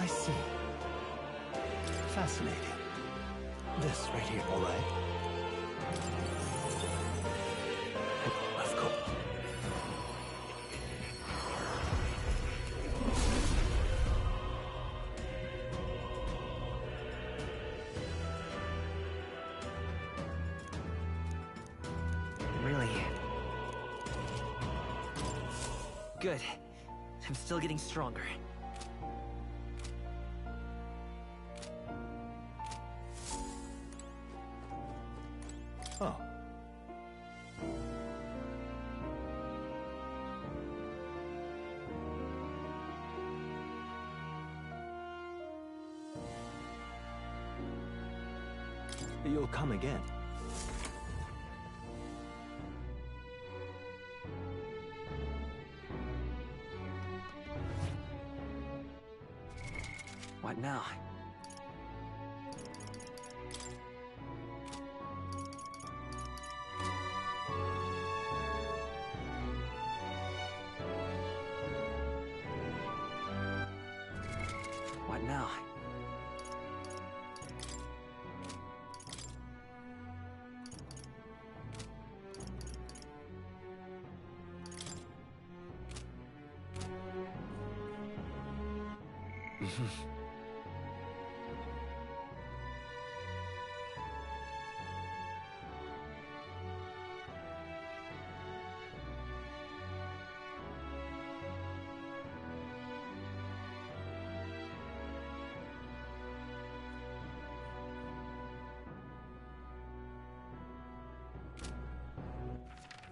I see. Fascinating. This right here, all right? Of course. Really? Good. I'm still getting stronger. Oh. You'll come again. What now? What now?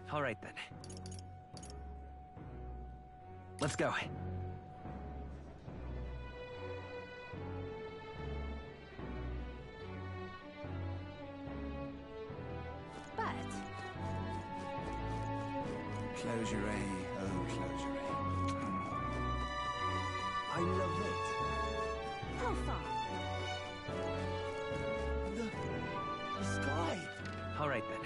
All right then. Let's go. But Close your eye, oh, close your eye. I love it. how far? The sky. All right then.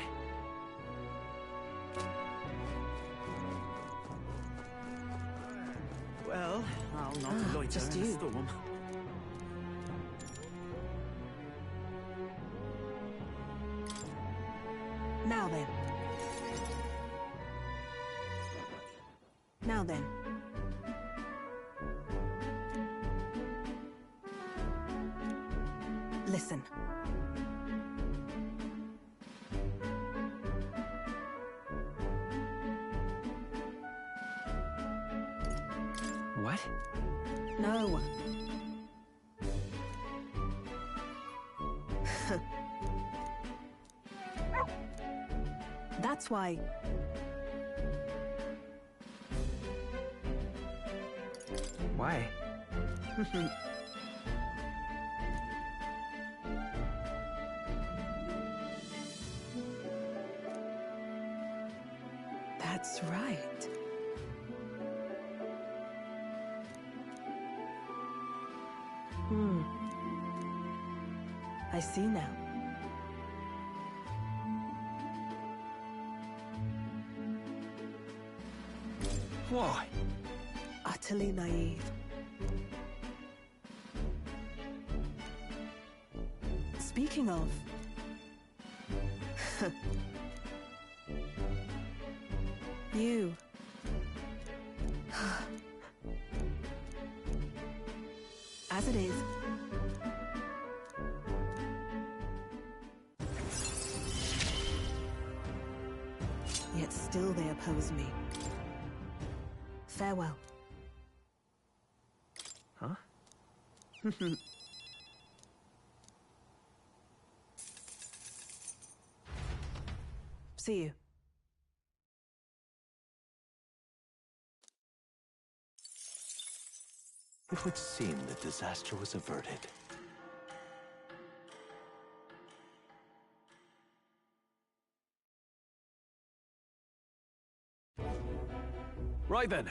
Well, I'll not loiter just in the you. storm. Now then. Now then. Listen. What? No. That's why. Why? That's right. I see now. Why? Utterly naive. Speaking of... you. As it is. Yet still they oppose me. Farewell. Huh? See you. It would seem the disaster was averted. Right then.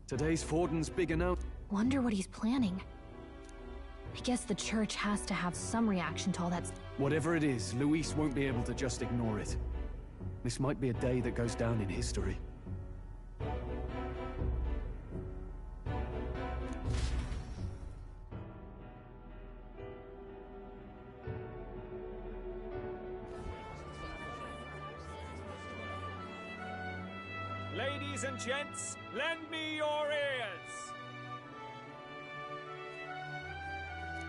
Today's Forden's big announcement. Wonder what he's planning. I guess the church has to have some reaction to all that. Whatever it is, Luis won't be able to just ignore it. This might be a day that goes down in history. Ladies and gents, lend me your ears.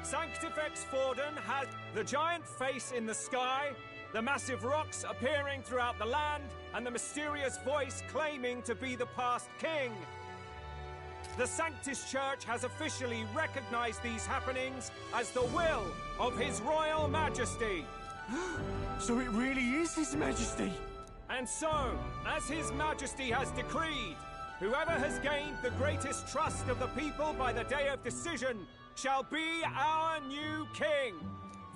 Sanctifex Forden has the giant face in the sky, the massive rocks appearing throughout the land, and the mysterious voice claiming to be the past king. The Sanctus Church has officially recognized these happenings as the will of His Royal Majesty. So it really is His Majesty! And so, as His Majesty has decreed, whoever has gained the greatest trust of the people by the day of decision shall be our new king.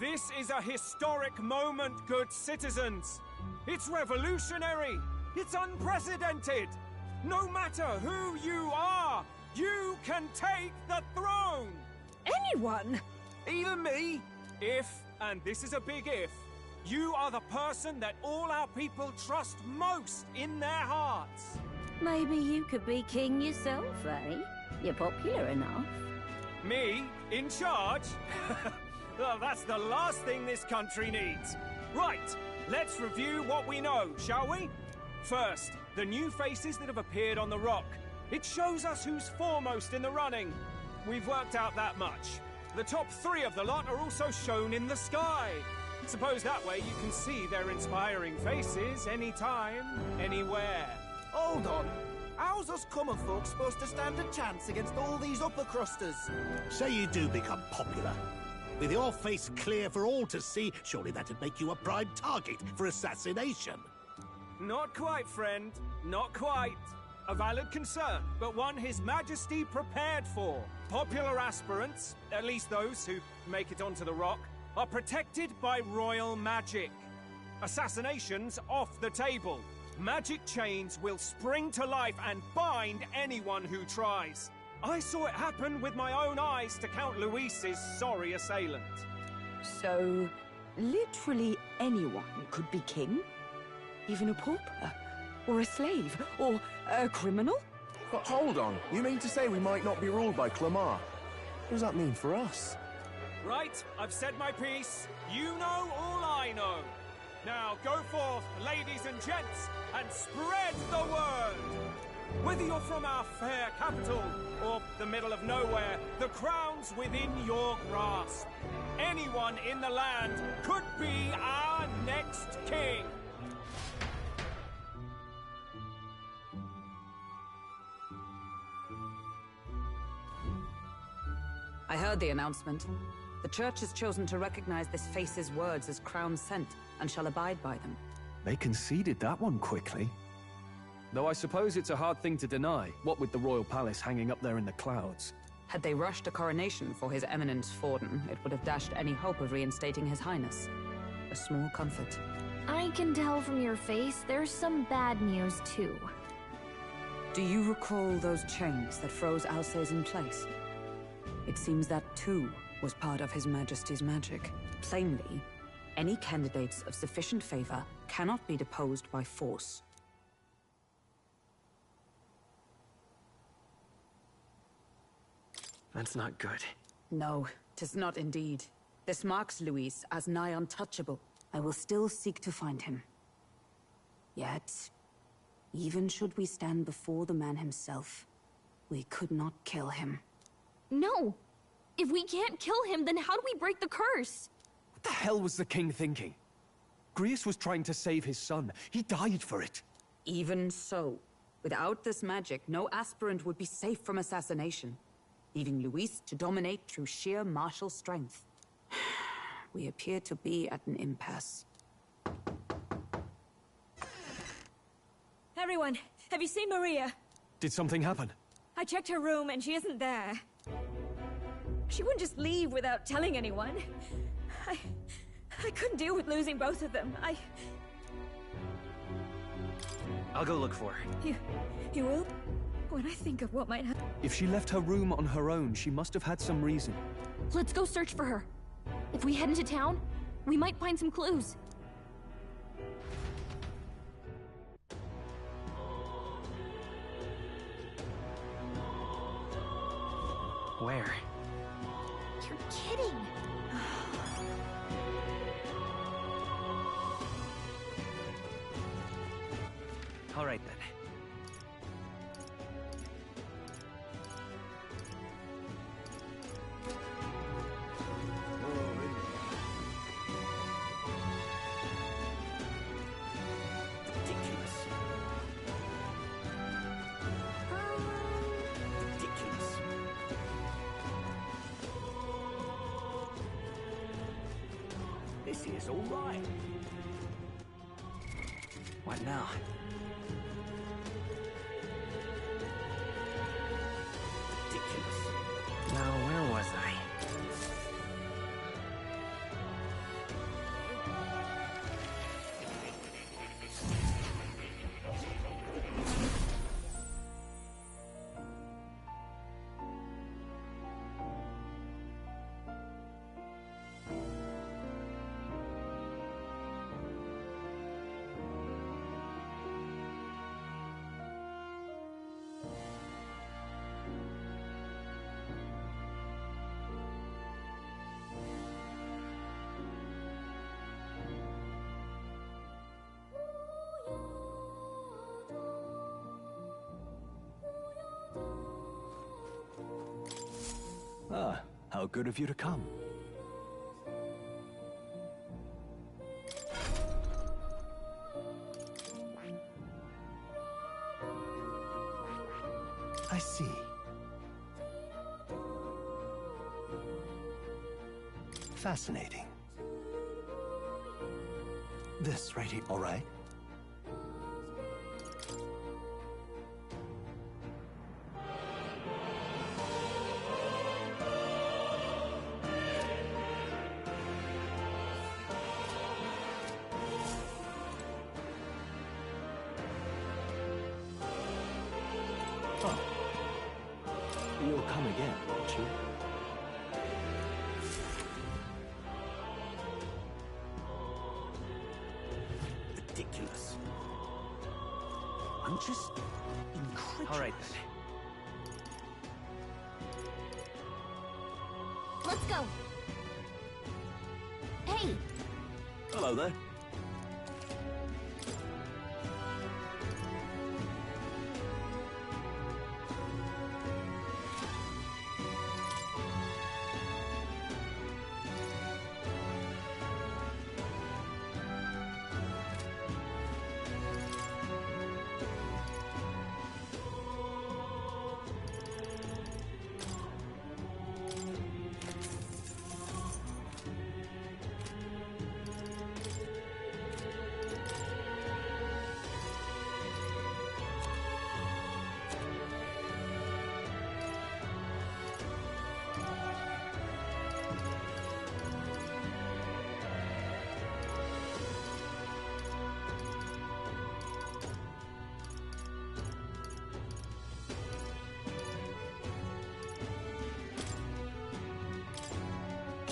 This is a historic moment, good citizens. It's revolutionary. It's unprecedented. No matter who you are, you can take the throne. Anyone? Even me? If, and this is a big if, you are the person that all our people trust most in their hearts. Maybe you could be king yourself, eh? You're popular enough. Me? In charge? Well, that's the last thing this country needs. Right, let's review what we know, shall we? First, the new faces that have appeared on the rock. It shows us who's foremost in the running. We've worked out that much. The top 3 of the lot are also shown in the sky. Suppose that way you can see their inspiring faces anytime, anywhere. Hold on. How's us common folk supposed to stand a chance against all these upper crusters? Say you do become popular. With your face clear for all to see, surely that'd make you a prime target for assassination. Not quite, friend. Not quite. A valid concern, but one His Majesty prepared for. Popular aspirants, at least those who make it onto the rock, are protected by royal magic. Assassinations off the table. Magic chains will spring to life and bind anyone who tries. I saw it happen with my own eyes to Count Luis's sorry assailant. So, literally anyone could be king? Even a pauper? Or a slave? Or a criminal? But hold on, you mean to say we might not be ruled by Clamar? What does that mean for us? Right, I've said my piece. You know all I know. Now go forth, ladies and gents, and spread the word! Whether you're from our fair capital or the middle of nowhere, the crown's within your grasp. Anyone in the land could be our next king. I heard the announcement. The Church has chosen to recognize this face's words as crown sent, and shall abide by them. They conceded that one quickly. Though I suppose it's a hard thing to deny, what with the royal palace hanging up there in the clouds. Had they rushed a coronation for His Eminence Forden, it would have dashed any hope of reinstating His Highness. A small comfort. I can tell from your face there's some bad news, too. Do you recall those chains that froze Alsace in place? It seems that, too, was part of His Majesty's magic. Plainly, any candidates of sufficient favor cannot be deposed by force. That's not good. No, 'tis not indeed. This marks Luis as nigh untouchable. I will still seek to find him. Yet, even should we stand before the man himself, we could not kill him. No! If we can't kill him, then how do we break the curse? What the hell was the king thinking? Grius was trying to save his son. He died for it. Even so, without this magic, no aspirant would be safe from assassination, leaving Luis to dominate through sheer martial strength. We appear to be at an impasse. Everyone, have you seen Maria? Did something happen? I checked her room and she isn't there. She wouldn't just leave without telling anyone. I couldn't deal with losing both of them. I'll go look for her. You will? When I think of what might happen... If she left her room on her own, she must have had some reason. Let's go search for her. If we head into town, we might find some clues. Where? You're kidding! All right, then. This is all right. What now? Ridiculous. Now, where was I? Ah, how good of you to come. I see. Fascinating. This right here, all right? Oh. You'll come again, won't you? Ridiculous. I'm just incredulous. All right, then. Let's go. Hey! Hello there.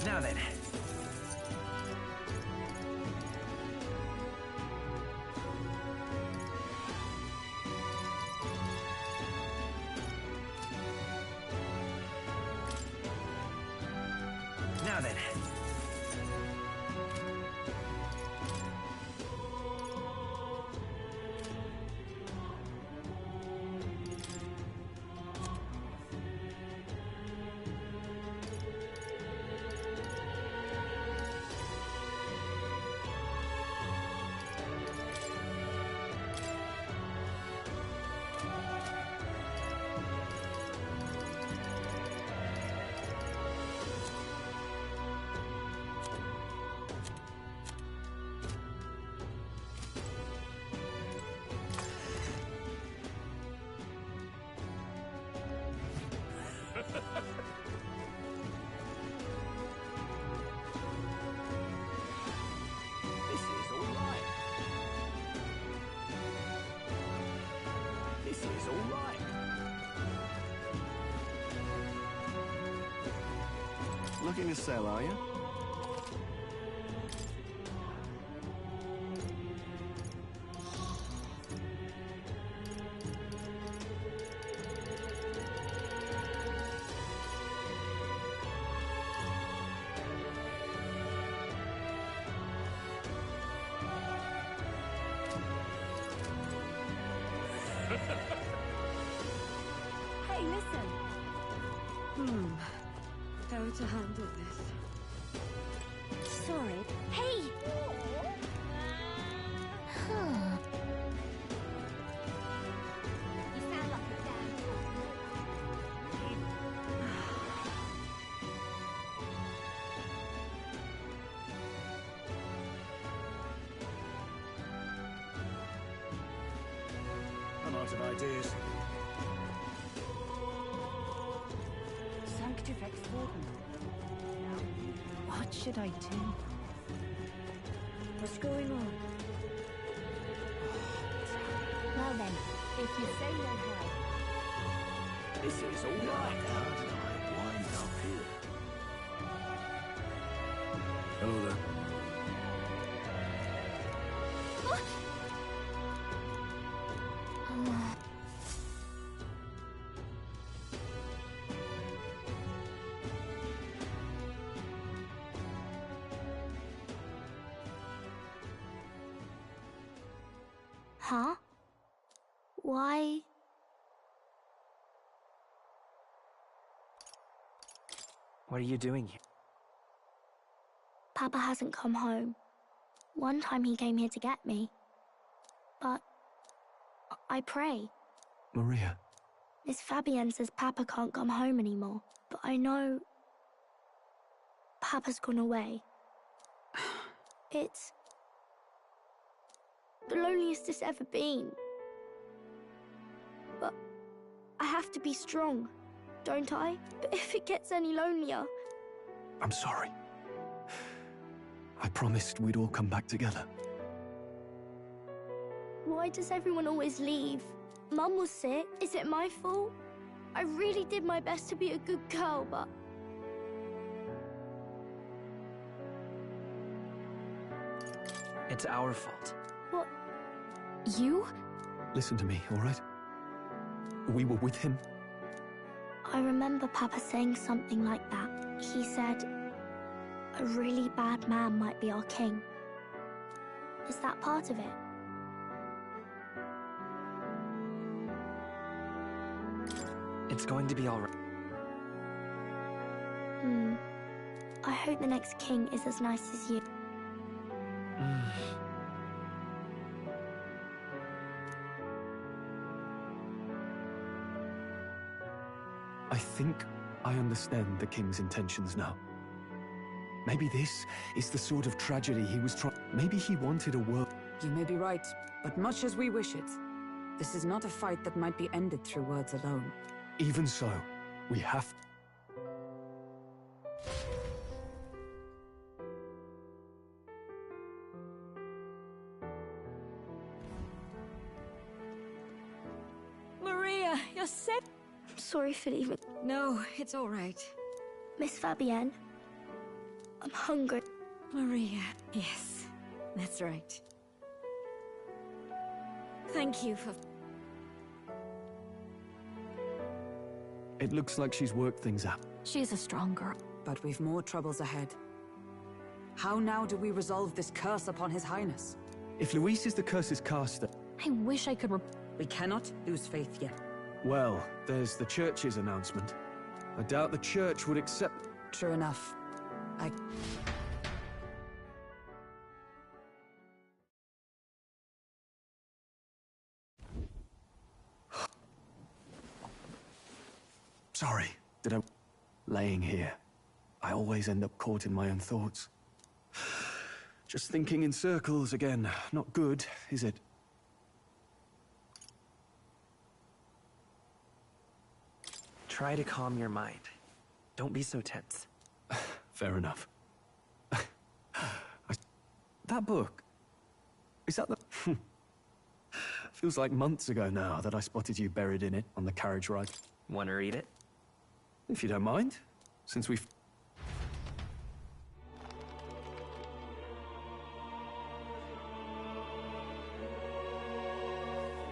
Now then. Now then. This is all right. This is all right. Looking to sell, are you? Hey, listen. How to handle this? Sorry. Hey! Huh. You sound like a dad. out of ideas. Sanctifex Warden. What should I do? What's going on? Well then, if you say no harm. This is all right. How did I wind up here? Hello there. Huh? Why? What are you doing here? Papa hasn't come home. One time he came here to get me. But I pray. Maria. Miss Fabienne says Papa can't come home anymore. But I know Papa's gone away. It's the loneliest it's ever been. But I have to be strong, don't I? But if it gets any lonelier... I'm sorry. I promised we'd all come back together. Why does everyone always leave? Mum was sick. Is it my fault? I really did my best to be a good girl, but... It's our fault. What? You? Listen to me, all right? We were with him. I remember Papa saying something like that. He said, a really bad man might be our king. Is that part of it? It's going to be all right. I hope the next king is as nice as you. I think I understand the king's intentions now. Maybe this is the sort of tragedy he was trying... Maybe he wanted a world... You may be right, but much as we wish it, this is not a fight that might be ended through words alone. Even so, we have... Maria, you're sick. I'm sorry for leaving. No, it's all right. Miss Fabienne, I'm hungry. Maria, yes, that's right. Thank you for... It looks like she's worked things out. She's a strong girl. But we've more troubles ahead. How now do we resolve this curse upon His Highness? If Luis is the curse's caster... I wish I could We cannot lose faith yet. Well, there's the church's announcement. I doubt the church would accept... True enough. Sorry, did I... Laying here, I always end up caught in my own thoughts. Just thinking in circles again. Not good, is it? Try to calm your mind. Don't be so tense. Fair enough. That book... Is that the... Feels like months ago now that I spotted you buried in it on the carriage ride. Want to read it? If you don't mind, since we've...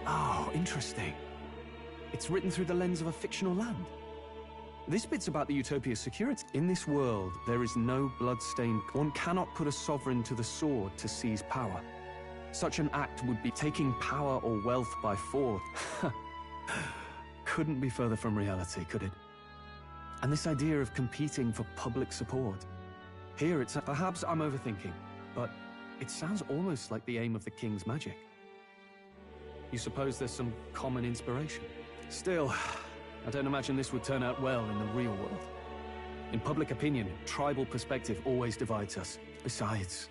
Oh, interesting. It's written through the lens of a fictional land. This bit's about the Utopia's security. In this world, there is no blood-stained... One cannot put a sovereign to the sword to seize power. Such an act would be taking power or wealth by force. Couldn't be further from reality, could it? And this idea of competing for public support. Here it's... Perhaps I'm overthinking, but it sounds almost like the aim of the king's magic. You suppose there's some common inspiration? Still, I don't imagine this would turn out well in the real world. In public opinion, tribal perspective always divides us. Besides,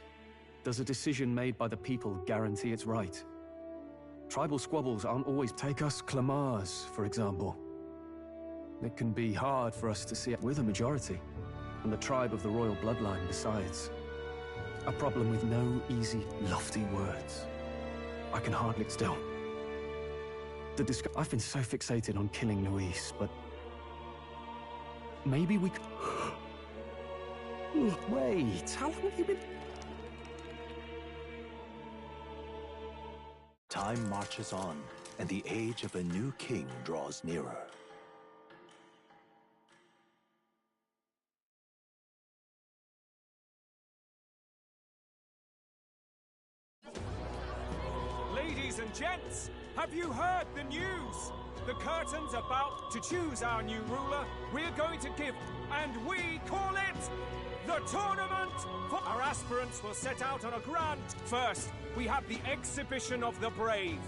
does a decision made by the people guarantee it's right? Tribal squabbles aren't always... Take us Clamars, for example. It can be hard for us to see it. We're the majority, and the tribe of the royal bloodline besides. A problem with no easy, lofty words. I can hardly still. I've been so fixated on killing Luis, but maybe we could... Wait, how long have you been... Time marches on, and the age of a new king draws nearer. Ladies and gents, have you heard the news? The curtain's about to choose our new ruler. We're going to give, and we call it the tournament. Our aspirants will set out on a grand... First, we have the exhibition of the brave.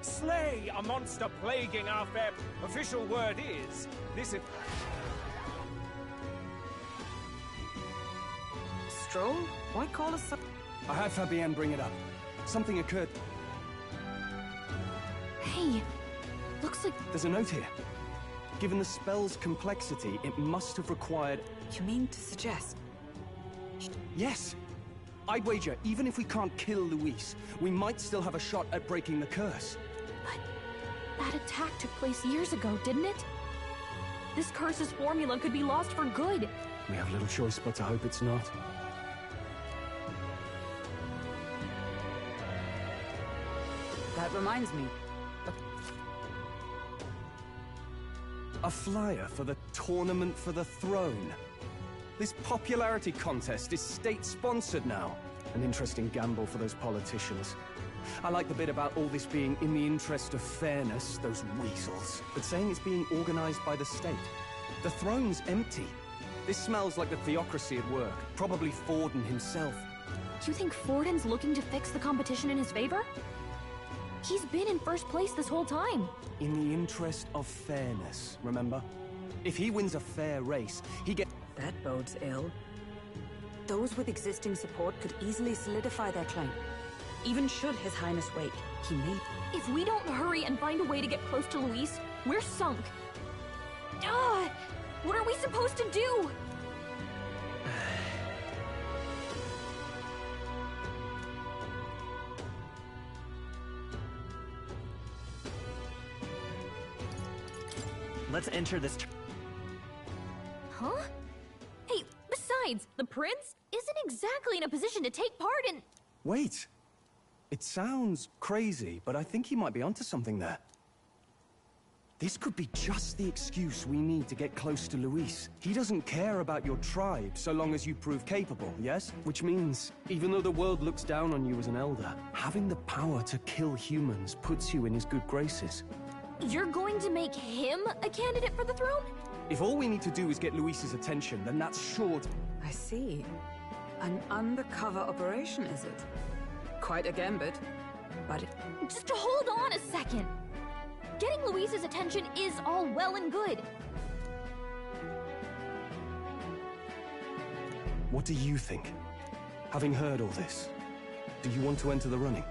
Slay a monster plaguing our fair... Official word is, this is... Stroll? Why call us... I had Fabienne bring it up. Something occurred. Hey, looks like... There's a note here. Given the spell's complexity, it must have required... You mean to suggest? Yes! I'd wager, even if we can't kill Luis, we might still have a shot at breaking the curse. But that attack took place years ago, didn't it? This curse's formula could be lost for good. We have little choice but to hope it's not. That reminds me. A flyer for the Tournament for the Throne. This popularity contest is state-sponsored now. An interesting gamble for those politicians. I like the bit about all this being in the interest of fairness, those weasels. But saying it's being organized by the state. The throne's empty. This smells like the theocracy at work. Probably Forden himself. You think Forden's looking to fix the competition in his favor? He's been in first place this whole time. In the interest of fairness, remember? If he wins a fair race, he gets... That bodes ill. Those with existing support could easily solidify their claim. Even should His Highness wake, he may... If we don't hurry and find a way to get close to Luis, we're sunk. What are we supposed to do? Let's enter this... Huh? Hey, besides, the prince isn't exactly in a position to take part in... Wait! It sounds crazy, but I think he might be onto something there. This could be just the excuse we need to get close to Luis. He doesn't care about your tribe so long as you prove capable, yes? Which means, even though the world looks down on you as an elder, having the power to kill humans puts you in his good graces. You're going to make him a candidate for the throne? If all we need to do is get Luis's attention, then that's sure to... I see. An undercover operation, is it? Quite a gambit, but... Just hold on a second! Getting Luis's attention is all well and good. What do you think? Having heard all this, do you want to enter the running?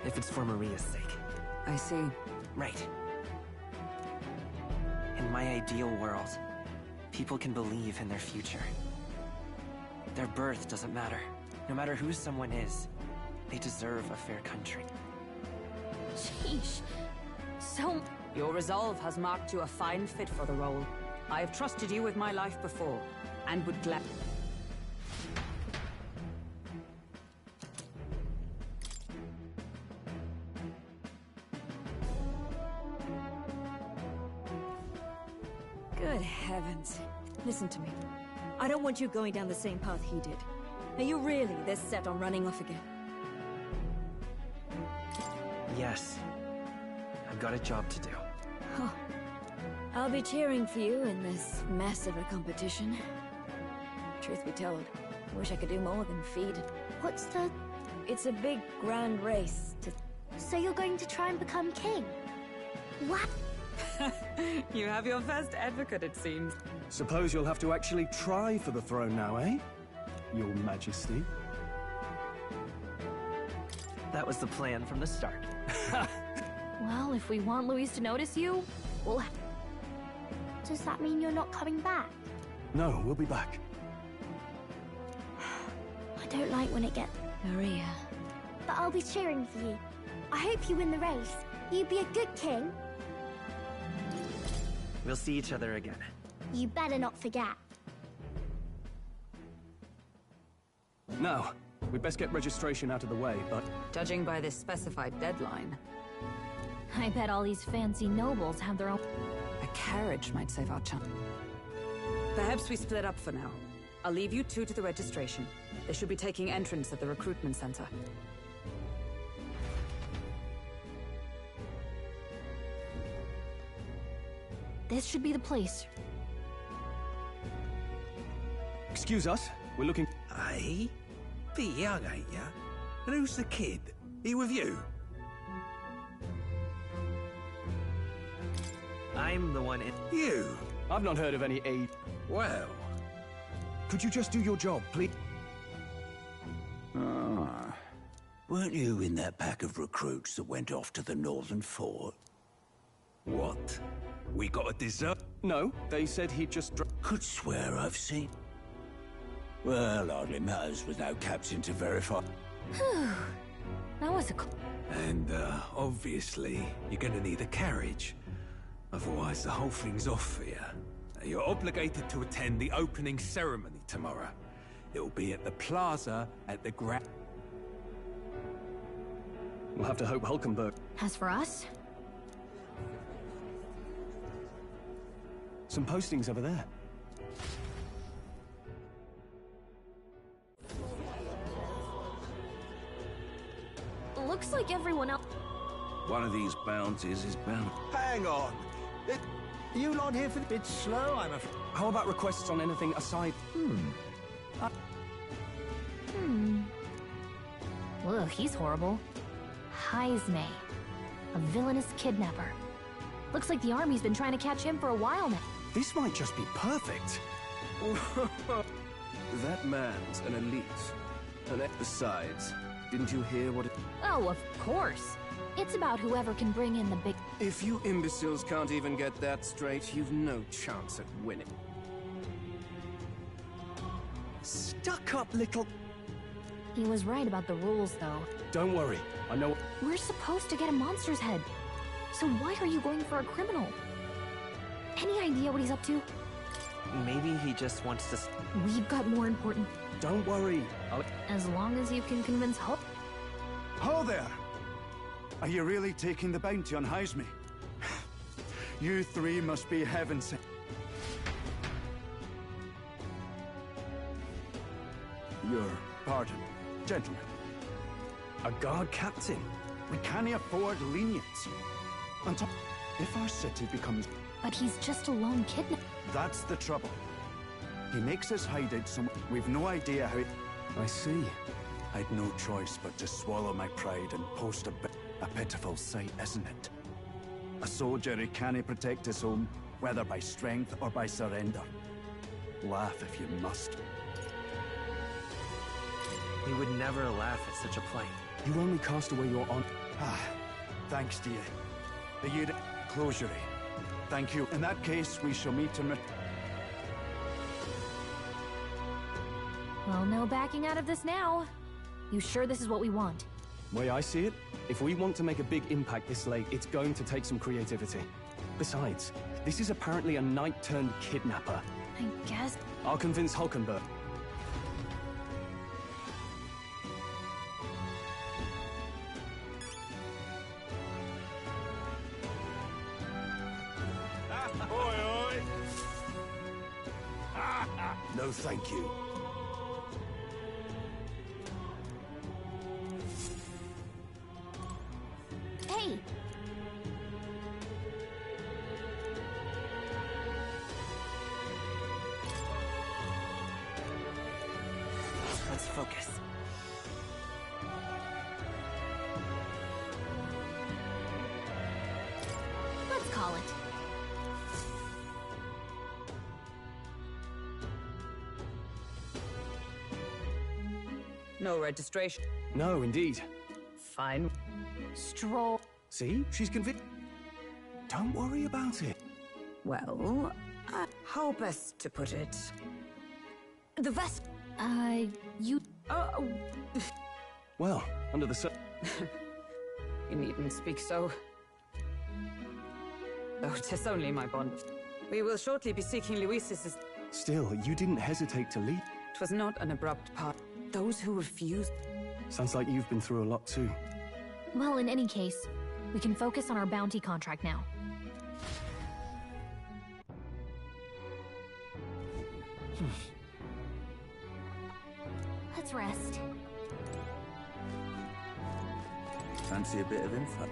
If it's for Maria's sake. I see. Right. In my ideal world, people can believe in their future. Their birth doesn't matter. No matter who someone is, they deserve a fair country. Sheesh. So... Your resolve has marked you a fine fit for the role. I have trusted you with my life before, and would gladly... Good heavens. Listen to me. I don't want you going down the same path he did. Are you really this set on running off again? Yes. I've got a job to do. Huh. I'll be cheering for you in this mess of a competition. Truth be told, I wish I could do more than feed. What's the... It's a big, grand race to... So you're going to try and become king? What? You have your first advocate, it seems. Suppose you'll have to actually try for the throne now, eh? Your Majesty. That was the plan from the start. Well, if we want Louise to notice you, we'll... Does that mean you're not coming back? No, we'll be back. I don't like when it gets... Maria. But I'll be cheering for you. I hope you win the race. You'd be a good king. We'll see each other again. You better not forget. Now, we'd best get registration out of the way, but... Judging by this specified deadline, I bet all these fancy nobles have their own... a carriage might save our chance. Perhaps we split up for now. I'll leave you two to the registration. They should be taking entrance at the recruitment center. This should be the place. Excuse us, we're looking... Aye? Bit young, ain't ya? And who's the kid? He with you? I'm the one in... You? I've not heard of any aid. Well... Could you just do your job, please? Ah. Weren't you in that pack of recruits that went off to the northern fort? What? We got a dessert? No, they said he'd just... Could swear I've seen... Well, hardly matters with no captain to verify. That was a... And, obviously, you're gonna need a carriage. Otherwise, the whole thing's off for you. You're obligated to attend the opening ceremony tomorrow. It'll be at the plaza at the Grand... We'll have to hope Hulkenberg... As for us, Some postings over there. looks like everyone else... One of these bounties is bound... Hang on. You lot here for a bit slow, I'm afraid. How about requests on anything aside? Ugh, he's horrible. Heisme. A villainous kidnapper. Looks like the army's been trying to catch him for a while now. This might just be perfect. That man's an elite. And besides, didn't you hear what it... Oh, of course. It's about whoever can bring in the big... If you imbeciles can't even get that straight, you've no chance at winning. Stuck-up little... He was right about the rules, though. Don't worry, I know... We're supposed to get a monster's head. So why are you going for a criminal? Any idea what he's up to? Maybe he just wants to... We've got more important... Don't worry, As long as you can convince Hope... Ho there! Are you really taking the bounty on Heisme? You three must be heaven sent. Your pardon, gentlemen. A guard captain? We can't afford lenience. On top, if our city becomes... But he's just a lone kidnapper. That's the trouble. He makes us hide it somewhere. We've no idea how... I see. I'd no choice but to swallow my pride and post a bit. A pitiful sight, isn't it? A soldier who can't protect his home, whether by strength or by surrender. Laugh if you must. We would never laugh at such a plight. You only cast away your honor. Thanks to you. The unit... Closure. Thank you. In that case, we shall meet in... Well, no backing out of this now. You sure this is what we want? Way I see it, if we want to make a big impact this late, it's going to take some creativity. Besides, this is apparently a knight-turned-kidnapper. I guess... I'll convince Hulkenberg. No, thank you. Hey! Let's focus. Let's call it. No registration. No, indeed. Fine. Stroll. See? She's convinced. Don't worry about it. Well, how best to put it? The vest. You... Well, under the sun. You needn't speak so. Oh, 'tis only my bond. We will shortly be seeking Luis's... Still, you didn't hesitate to leave. It was not an abrupt part. Those who refused... Sounds like you've been through a lot too. Well, in any case, we can focus on our bounty contract now. Let's rest. Fancy a bit of info?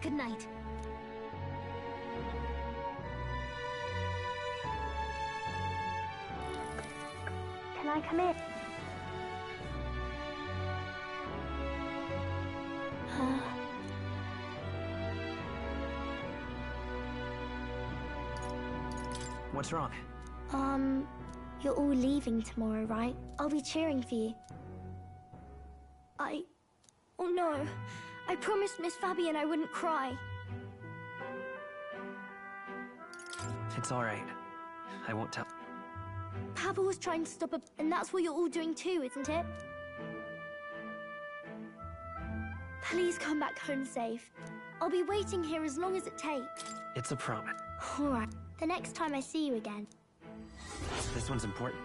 Good night. Can I come in? What's wrong? You're all leaving tomorrow, right? I'll be cheering for you. Oh no. I promised Miss Fabian I wouldn't cry. It's all right. I won't tell. Papa was trying to stop it, and that's what you're all doing too, isn't it? Please come back home safe. I'll be waiting here as long as it takes. It's a promise. All right. The next time I see you again. This one's important.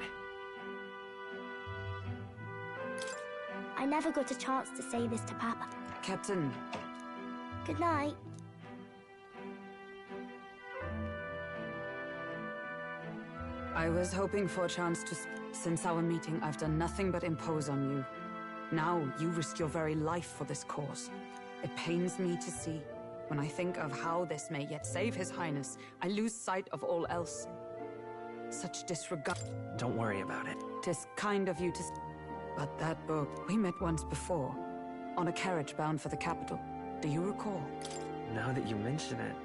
I never got a chance to say this to Papa. Captain. Good night. I was hoping for a chance to... Since our meeting, I've done nothing but impose on you. Now, you risk your very life for this cause. It pains me to see. When I think of how this may yet save His Highness, I lose sight of all else. Such disregard... Don't worry about it. 'Tis kind of you to... But that book, we met once before. On a carriage bound for the capital. Do you recall? Now that you mention it,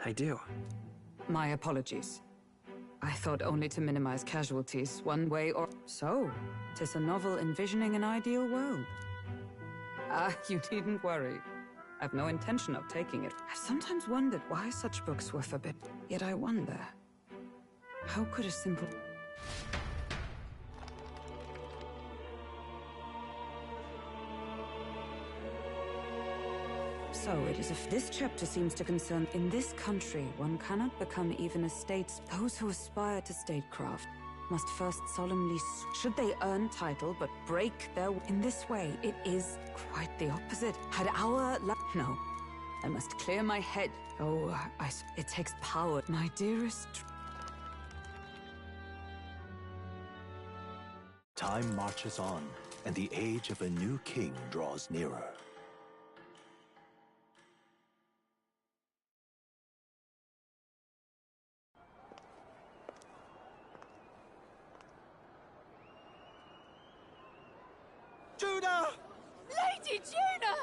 I do. My apologies. I thought only to minimize casualties, one way or... So, 'tis a novel envisioning an ideal world. You needn't worry. I've no intention of taking it. I've sometimes wondered why such books were forbidden. Yet I wonder, how could a simple... So it is if this chapter seems to concern... In this country, one cannot become even a Those who aspire to statecraft must first solemnly... Should they earn title but break their... In this way, it is quite the opposite. Had our... No. I must clear my head. Oh, it takes power. My dearest... Time marches on, and the age of a new king draws nearer. Juna! Lady Juna!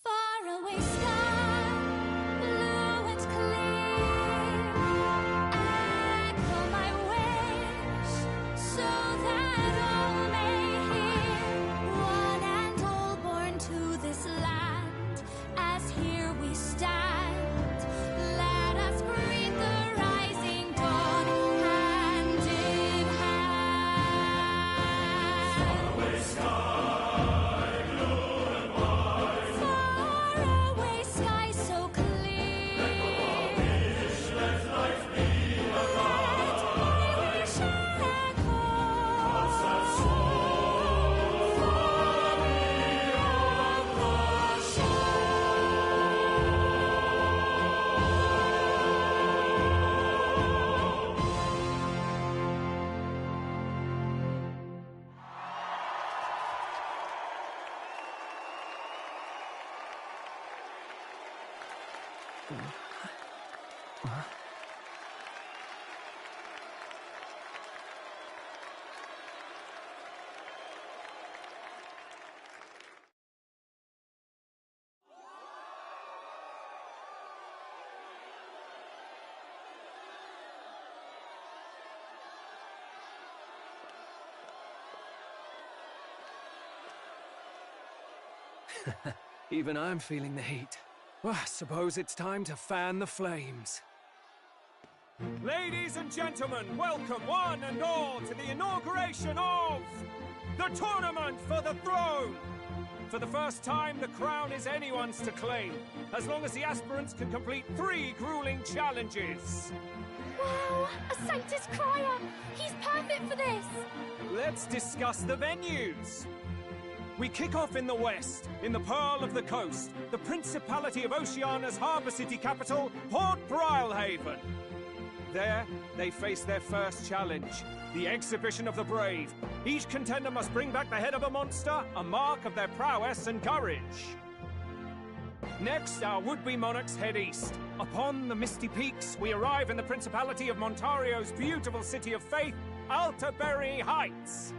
Far away sky, blue and clear. Echo my wish, so that all may hear. One and all born to this land, as here we stand. Let us greet the rising dawn, hand in hand. Far away sky. Let my wish echo. Even I'm feeling the heat. Well, I suppose it's time to fan the flames. Ladies and gentlemen, welcome one and all to the inauguration of the Tournament for the Throne! For the first time, the crown is anyone's to claim, as long as the aspirants can complete 3 grueling challenges. Wow, a Sanctus Crier! He's perfect for this! Let's discuss the venues. We kick off in the west, in the Pearl of the Coast, the Principality of Oceania's harbour city capital, Port Brilehaven. There, they face their first challenge, the Exhibition of the Brave. Each contender must bring back the head of a monster, a mark of their prowess and courage. Next, our would-be monarchs head east. Upon the misty peaks, we arrive in the Principality of Montario's beautiful city of faith, Altaberry Heights.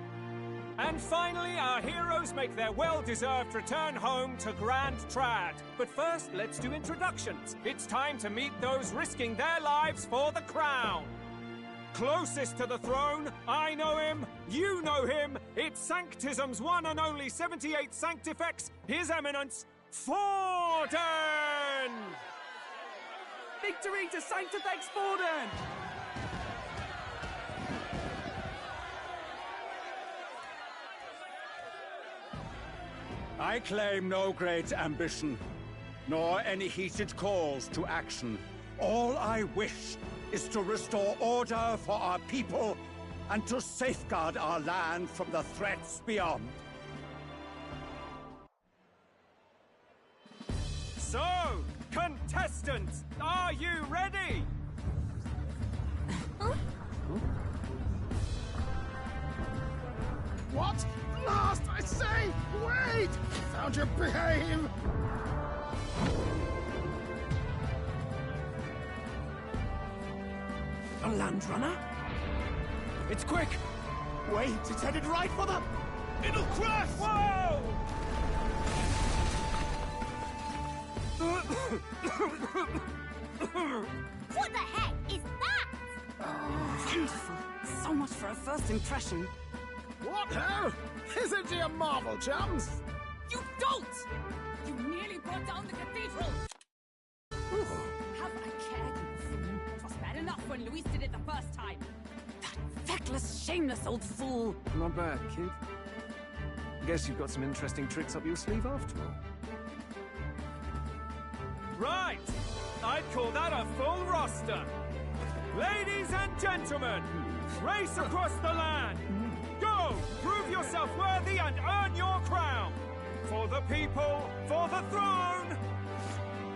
And finally, our heroes make their well-deserved return home to Grand Trad. But first, let's do introductions. It's time to meet those risking their lives for the crown. Closest to the throne, I know him, you know him. It's Sanctism's one and only 78 Sanctifex, His Eminence, Forden! Victory to Sanctifex Forden! I claim no great ambition, nor any heated calls to action. All I wish is to restore order for our people and to safeguard our land from the threats beyond. So, contestants, are you ready? What? Last, I say! Wait! Don't you behave! A land runner? It's quick! Wait, it's headed right for them! It'll crash! Whoa! What the heck is that? Beautiful. So much for a first impression. What ho? Isn't he a marvel, chums? You don't! You nearly brought down the cathedral! Have a care, you fool. It was bad enough when Luis did it the first time. That feckless, shameless old fool. Not bad, kid. Guess you've got some interesting tricks up your sleeve after all. Right! I'd call that a full roster. Ladies and gentlemen, race across the land. Go! Prove yourself worthy and earn your crown! For the people, for the throne!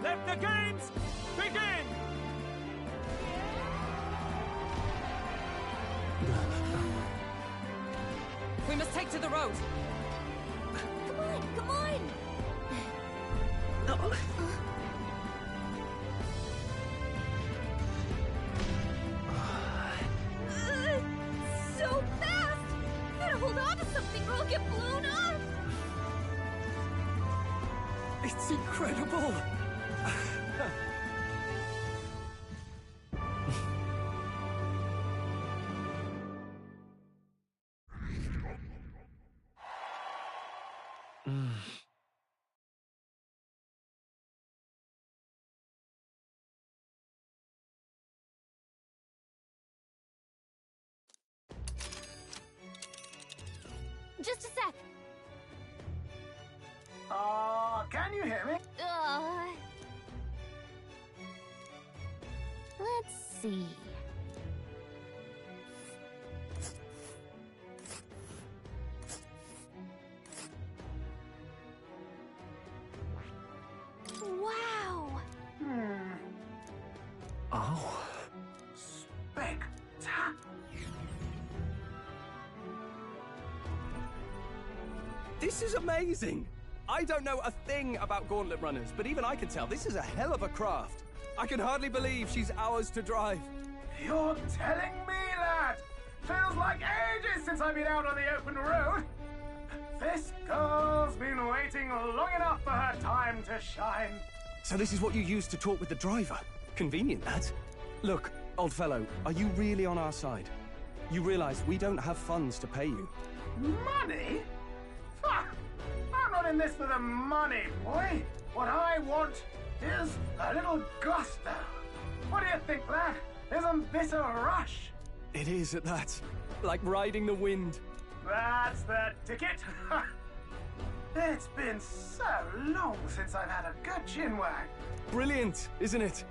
Let the games begin! We must take to the road. Come on, come on! So fast! Gotta hold on to something or I'll get blown up! It's incredible! Just a sec. Can you hear me? Let's see. Wow! Oh. Spectacular! This is amazing! I don't know a thing about gauntlet runners, but even I can tell this is a hell of a craft. I can hardly believe she's ours to drive. You're telling me, lad? Feels like ages since I've been out on the open road. This girl's been waiting long enough for her time to shine. So this is what you used to talk with the driver? Convenient, that. Look, old fellow, are you really on our side? You realize we don't have funds to pay you. Money? Ha! I'm not in this for the money, boy. What I want is a little gusto. What do you think, lad? Isn't this a rush? It is at that. Like riding the wind. That's the ticket. It's been so long since I've had a good chinwag. Brilliant, isn't it?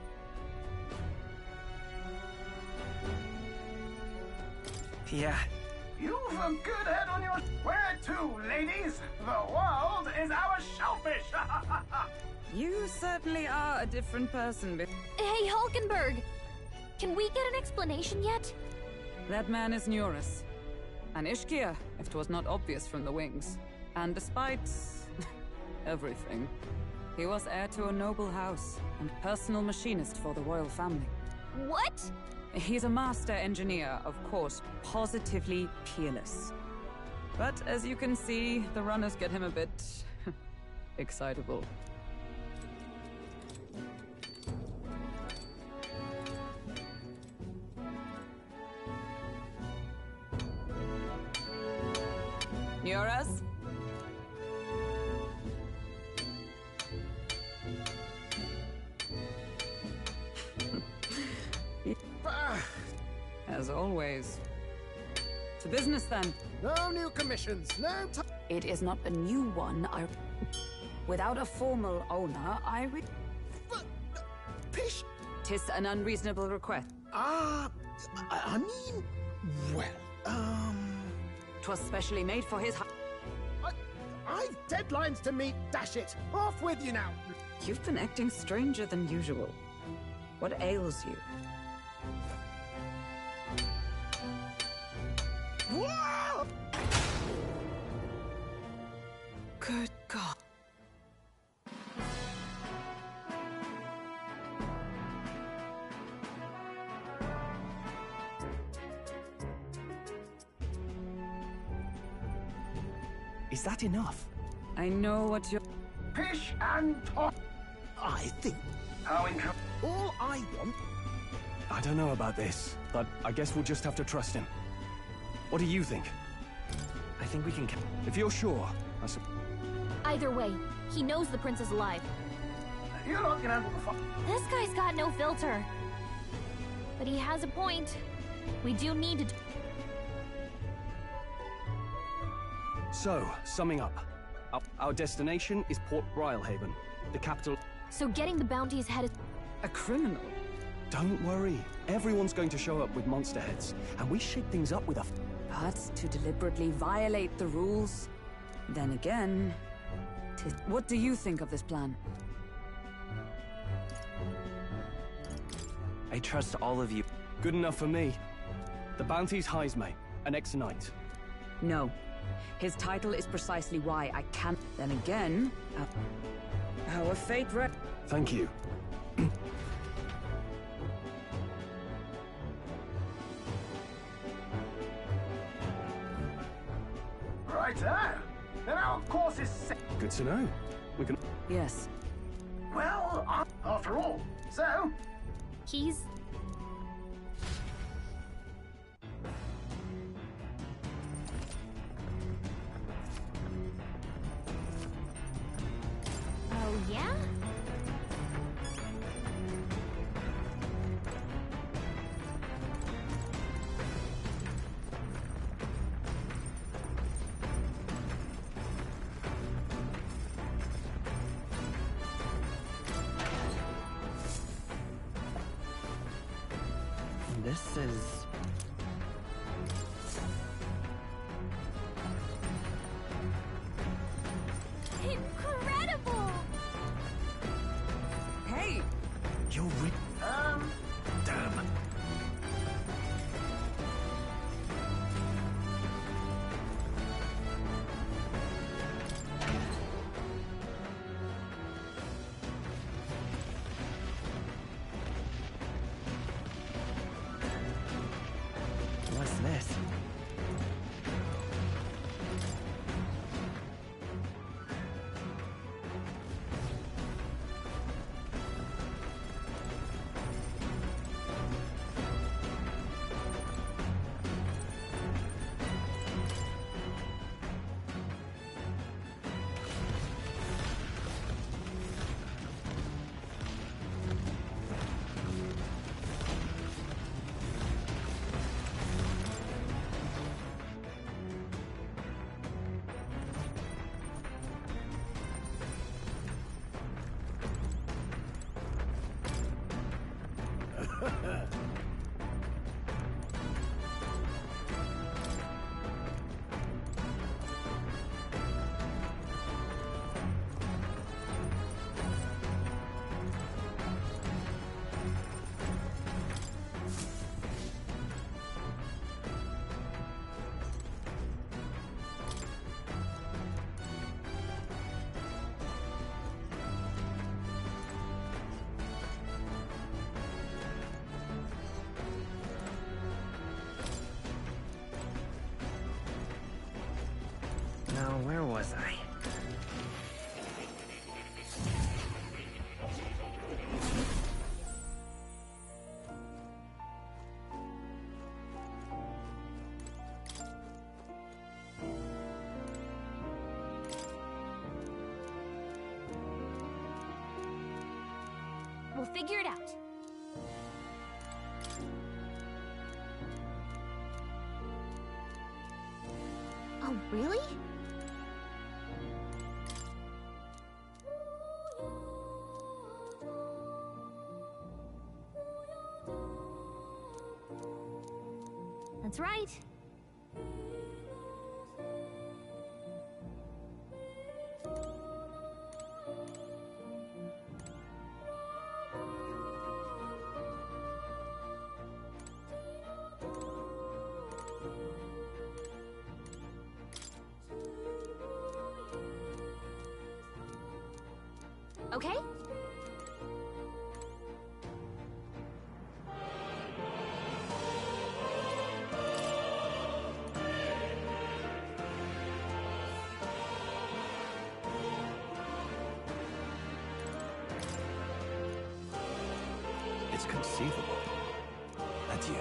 Yeah. You've a good head on your... Where to, ladies? The world is our shellfish. You certainly are a different person. Hey, Hulkenberg! Can we get an explanation yet? That man is Nuris. An Ishkia, if 'twas not obvious from the wings. And despite... everything, he was heir to a noble house and personal machinist for the royal family. What? He's a master engineer, of course, positively peerless. But as you can see, the runners get him a bit... excitable. Nuris? As always. To business, then. No new commissions, no time. It is not a new one. Without a formal owner, Pish! 'Tis an unreasonable request. I mean... Well, 'Twas specially made for his... I've deadlines to meet, dash it! Off with you now! You've been acting stranger than usual. What ails you? Whoa! Good God. Is that enough? I know what you're... Pish and toss! I think... How income... All I want... I don't know about this, but I guess we'll just have to trust him. What do you think? I think we can... If you're sure, I suppose... Either way, he knows the prince is alive. You're not gonna handle the fun. This guy's got no filter. But he has a point. We do need to... So, summing up. Our destination is Port Brilehaven, the capital... So getting the bounty's head is... A criminal? Don't worry. Everyone's going to show up with monster heads, and we shake things up with a... But to deliberately violate the rules? Then again... What do you think of this plan? I trust all of you. Good enough for me. The bounty's Heisme, an ex-knight. No. His title is precisely why I can't... Then again... Our fate Thank you. Righto! Then our course is set. Good to know. We can... Yes. Well, after all, so... He's... Oh, yeah? This is... Incredible! Hey! You're Damn. Now, where was I? We'll figure it out. Oh, really? That's right. Okay? It's conceivable. Adieu.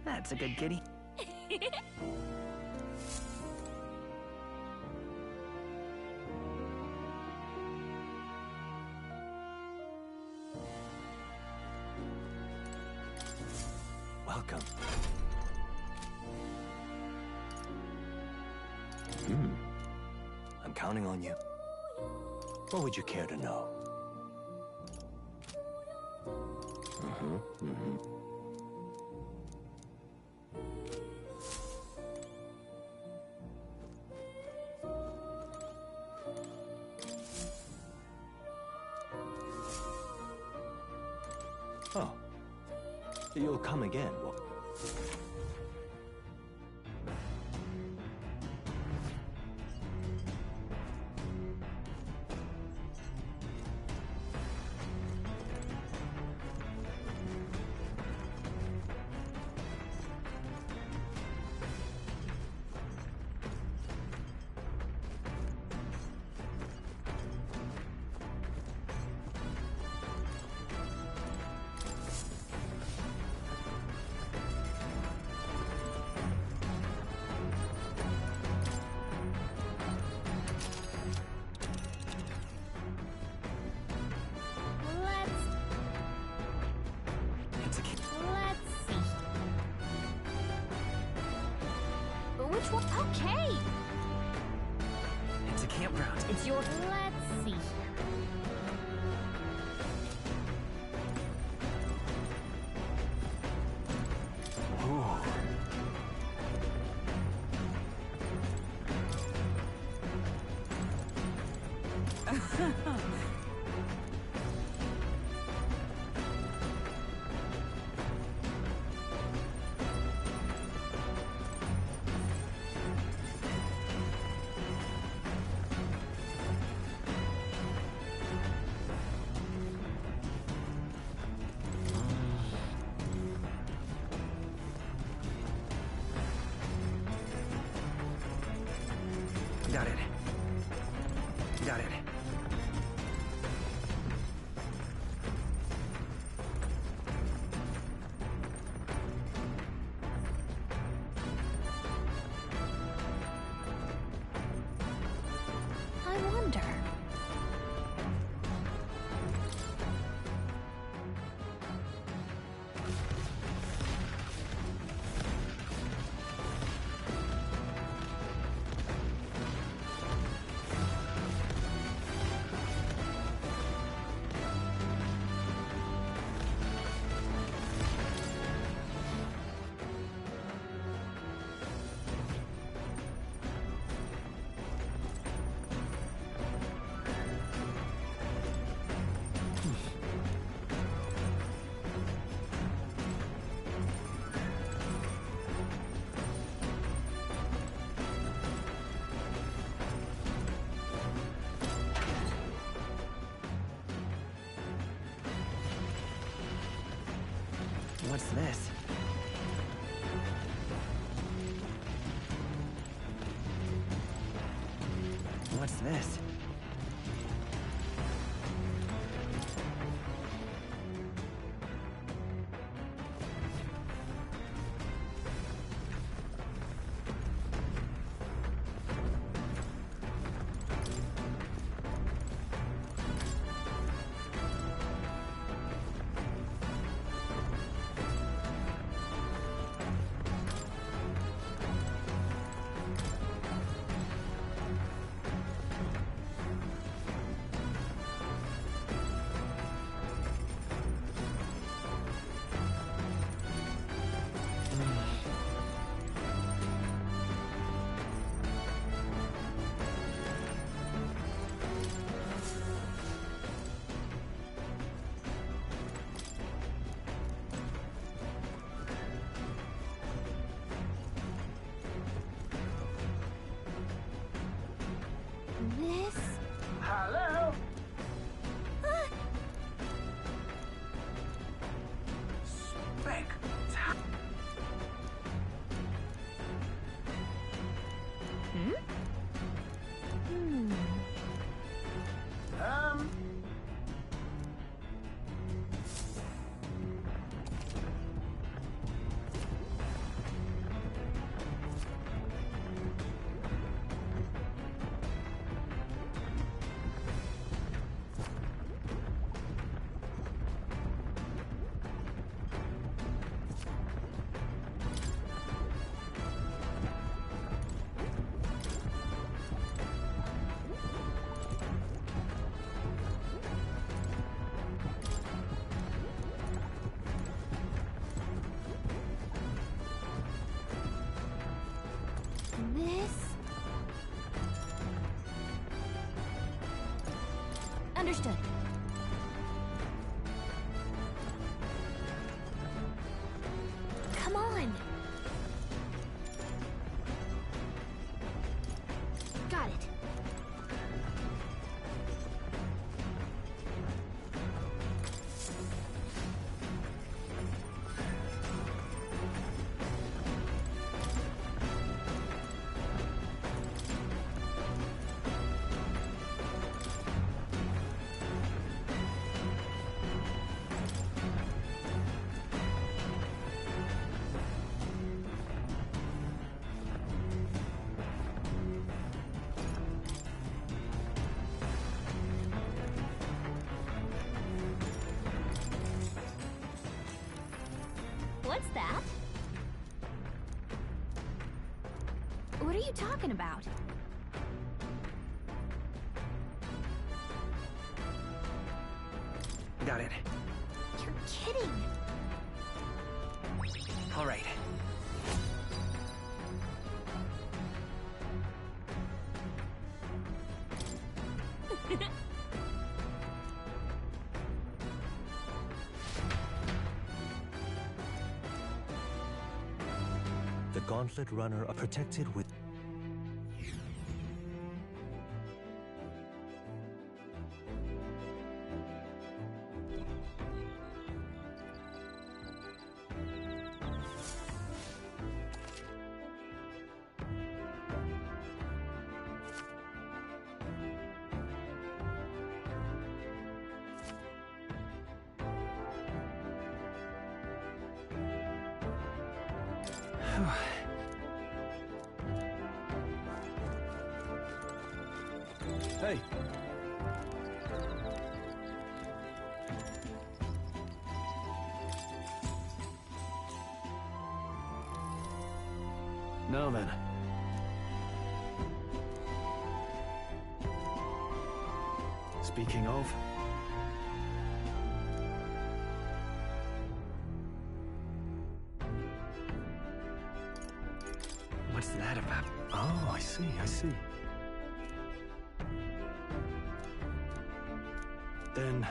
That's a good kitty. Welcome. I'm counting on you. What would you care to know? Oh. You'll come again. Which one? Okay. It's a campground. It's your... Let's see. What's this? What's this? This? Hello? Spectacular. This? Understood. Come on. Got it. What's that? What are you talking about? Got it. You're kidding. All right. The Gauntlet Runner are protected with... Hey. Now then. Speaking of... What's that about? Oh, I see, I see. Then...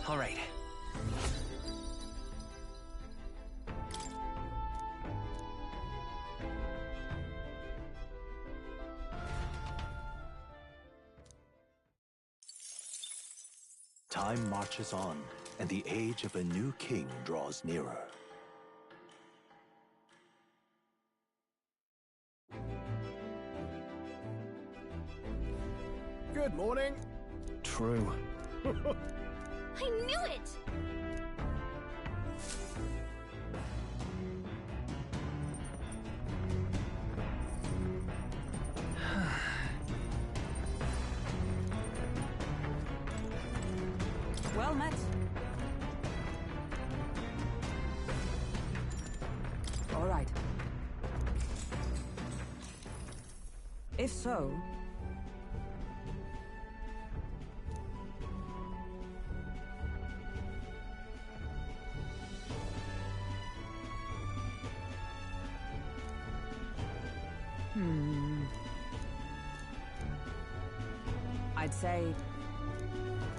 All right. Time marches on, and the age of a new king draws nearer. Good morning. True. I knew it! Well met. All right. If so... I'd say...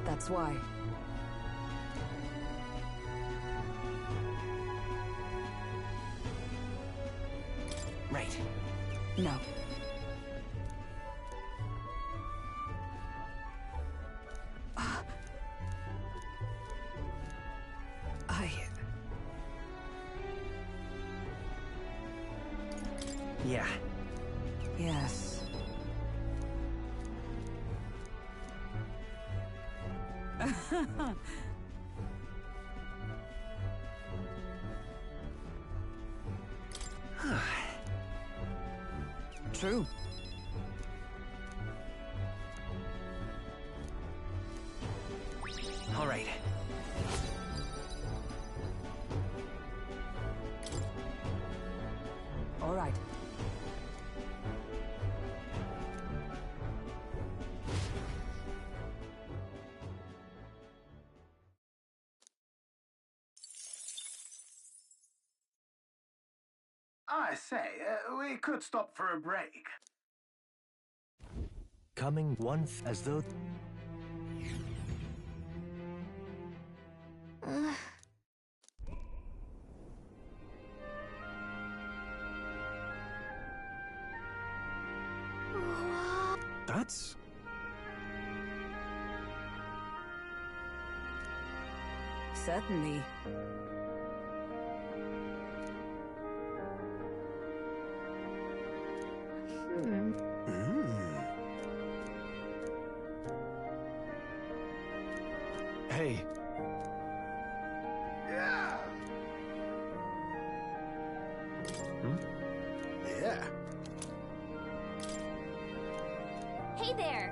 that's why. Right. No. Yeah. Yes. True. All right. All right. I say, we could stop for a break. Coming as though... That's... Certainly. Hey. Yeah. Yeah. Hey there!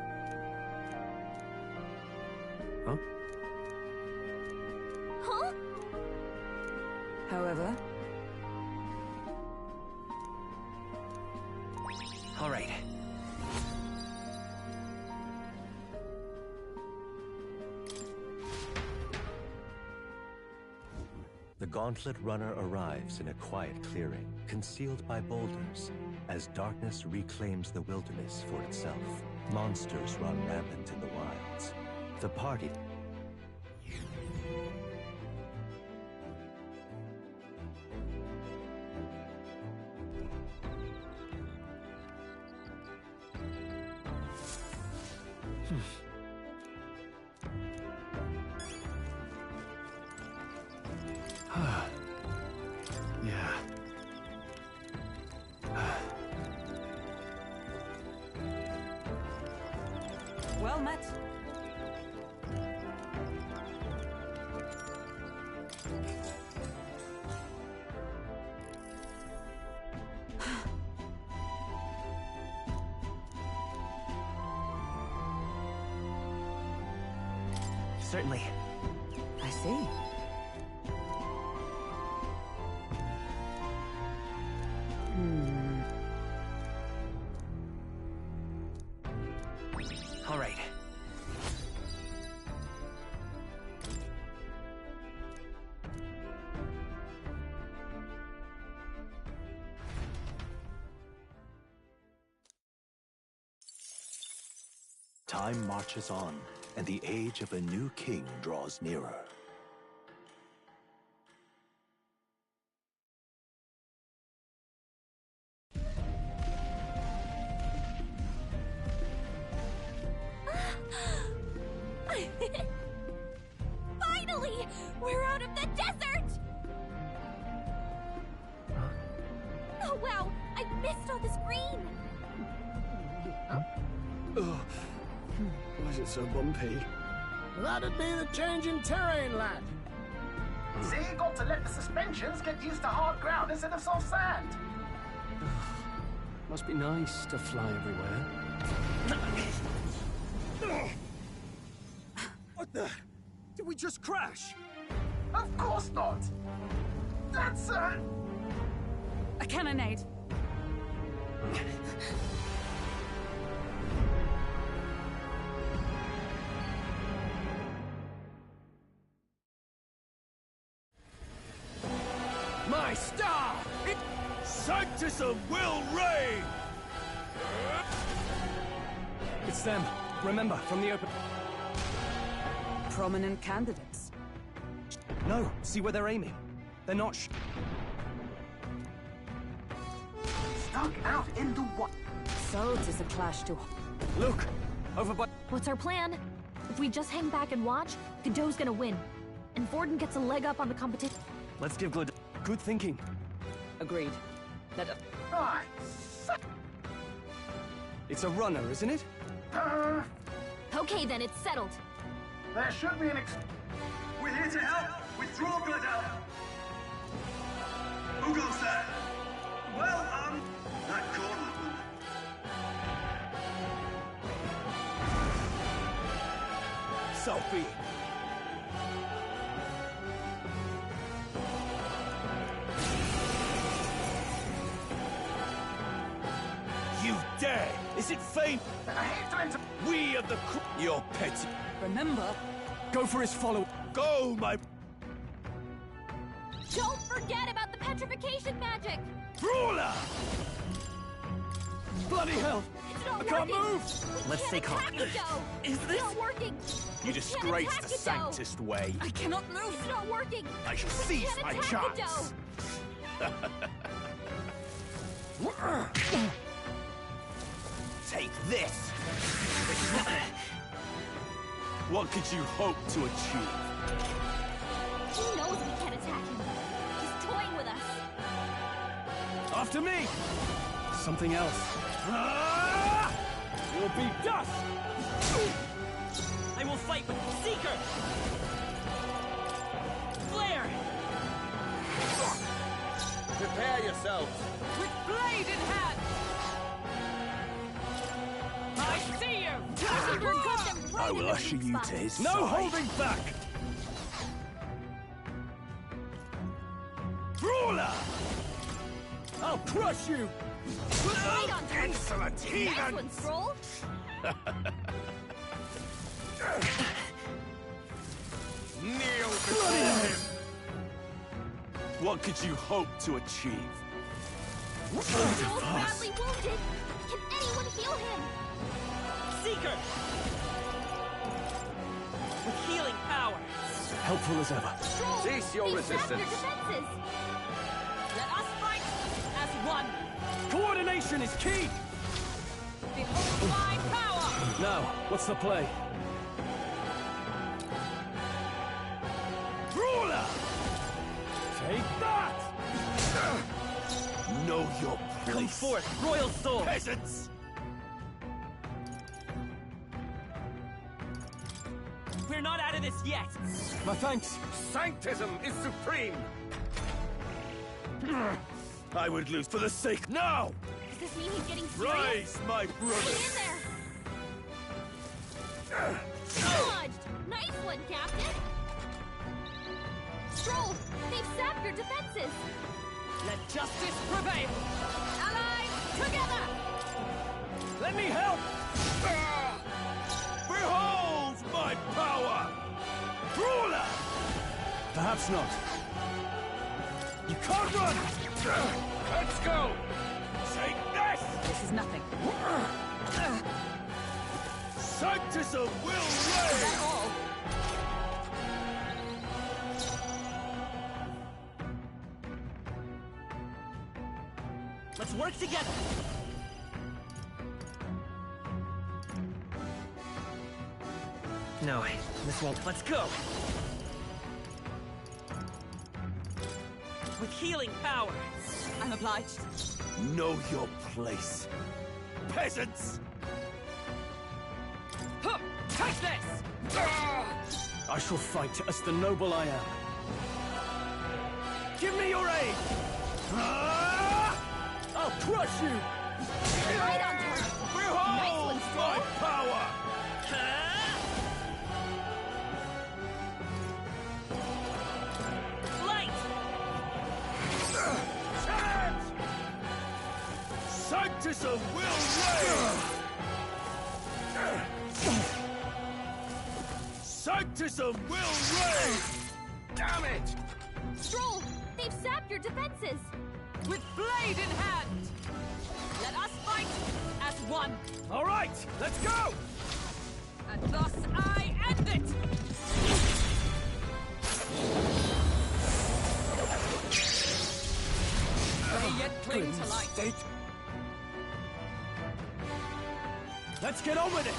Huh? Huh? However... All right. The Gauntlet Runner arrives in a quiet clearing, concealed by boulders. As darkness reclaims the wilderness for itself, monsters run rampant in the wilds. The party... Yeah. Well met. Certainly. I see. All right. Time marches on, and the age of a new king draws nearer. We're out of the desert! Oh wow, I missed all this green! Ugh. Why is it so bumpy? That'd be the change in terrain, lad. See, you got to let the suspensions get used to hard ground instead of soft sand. Must be nice to fly everywhere. What the? Did we just crash? Of course not. That's a cannonade. My star! Sanctism will reign! It's them. Remember, from the open... Prominent candidates. No, see where they're aiming. They're not stuck out into what? So it is a clash to... Look! Over by... What's our plan? If we just hang back and watch, Godot's gonna win. And Vorden gets a leg up on the competition. Let's give Godot... Good thinking. Agreed. Right. It's a runner, isn't it? Okay then, it's settled. There should be an We're here to help! Withdraw, Godot! Who goes there? Well, that corner woman. Sophie! You dare! Is it fame? We of the You're petty. Remember, go for his follow. Go, my... Don't forget about the petrification magic! Brawler! Bloody hell! It's not I can't working. move! Let's stay calm. Is this not working? You disgrace the sanctist way. I cannot move! It's not working! I shall seize my chance! Take this! What could you hope to achieve? He knows we can't attack him. He's toying with us. After me! Something else. You'll be dust! I will fight with Seeker! Flare! Prepare yourselves! With blade in hand! I see you! I will usher you to his No side. holding back! Brawler! I'll crush you! Right on time. Insolent Nice heathen! one, Stroll. Kneel before him! What could you hope to achieve? Stroll's badly wounded. Can anyone heal him? Seeker! With healing power! Helpful as ever. Stroll, Cease your they resistance. sapped your defenses. Let us fight as one! Coordination is key! Behold my power! Now, what's the play? Brawler! Take that! Know your place. Come forth, Royal Soul! Peasants! We're not out of this yet! My thanks. Sanctism is supreme! I would lose for the sake now! Does this mean he's getting serious? Rise, my Get brothers! in there. Dodged. Nice one, Captain. Stroll, they've sapped your defenses. Let justice prevail! Allies, together! Let me help! Behold my power! Brawler! Perhaps not. You can't run! Let's go! Take this! This is nothing. Sanctism will Is reign! that all? Let's work together! No, this won't. Let's go! with healing power. I'm obliged. Know your place, peasants! Huh, take this! I shall fight as the noble I am. Give me your aid! I'll crush you! Right on her! Behold my power! Light! Sanctism will reign! Sanctism will reign! Damn it! Stroll! They've sapped your defenses! With blade in hand! Let us fight as one! All right, let's go! And thus I end it! They yet cling to life. Let's get on with it!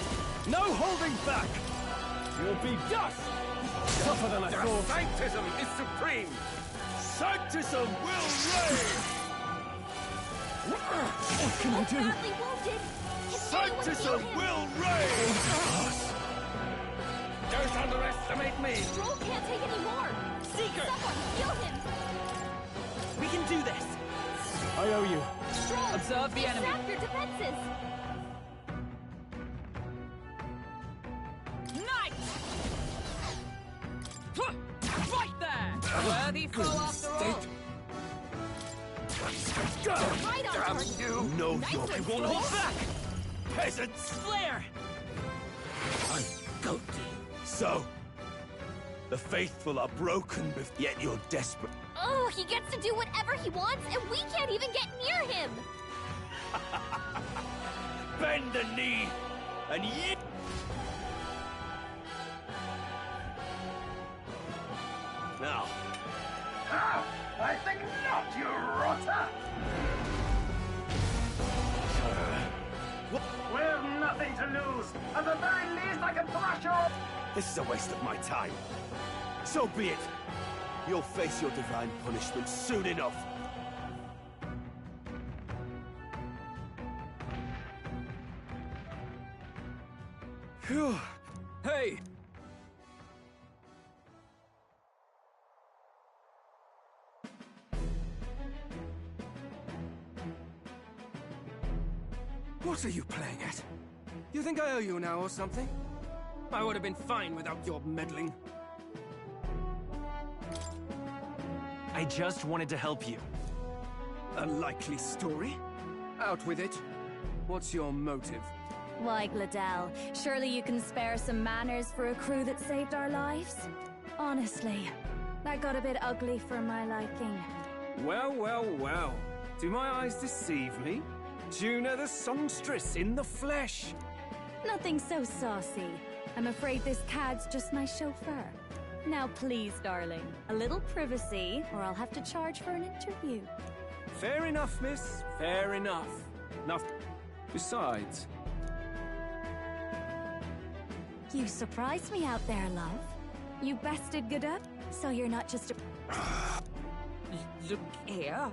No holding back! You'll be dust! Tougher than I thought. Sanctism is supreme! Sanctism will reign! What can I do? Badly wounded! Can anyone heal Sanctism him? will reign! Don't underestimate me! Stroll can't take any more! Seeker! Someone heal him! We can do this! I owe you. Stroll! Observe the they've enemy. sapped your defenses! Knight! Right there! Worthy foe after all! Right on target! You know Nice your one, won't Stroll. hold back! Peasants! Flare! I'm guilty. So, the faithful are broken, yet you're desperate. Oh, he gets to do whatever he wants, and we can't even get near him! Bend the knee, and ye... Now, Ah, I think not, you rotter! We've nothing to lose. At the very least, I can thrash your... this is a waste of my time. So be it. You'll face your divine punishment soon enough. Phew. Hey! What are you playing at? You think I owe you now or something? I would have been fine without your meddling. I just wanted to help you. A likely story? Out with it. What's your motive? Why, Gladell, surely you can spare some manners for a crew that saved our lives? Honestly, that got a bit ugly for my liking. Well, well, well. Do my eyes deceive me? Juna the songstress in the flesh. Nothing so saucy. I'm afraid this cad's just my chauffeur. Now please, darling, a little privacy, or I'll have to charge for an interview. Fair enough, miss. Fair enough. Besides... You surprised me out there, love. You bested Godot, so you're not just a... Look here.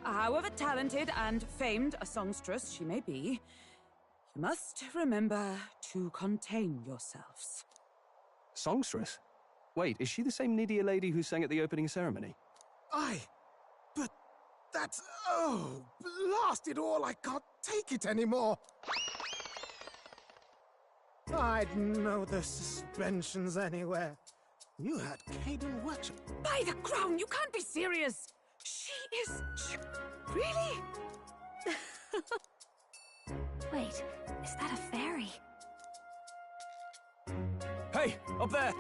However talented and famed a songstress she may be, you must remember to contain yourselves. Songstress? Wait, is she the same Nidia lady who sang at the opening ceremony? Aye, but that's... oh, blast it all, I can't take it anymore. I'd know the suspensions anywhere. You had Caden Watcher. By the crown, you can't be serious! She is... really? Wait, is that a fairy? Hey, up there!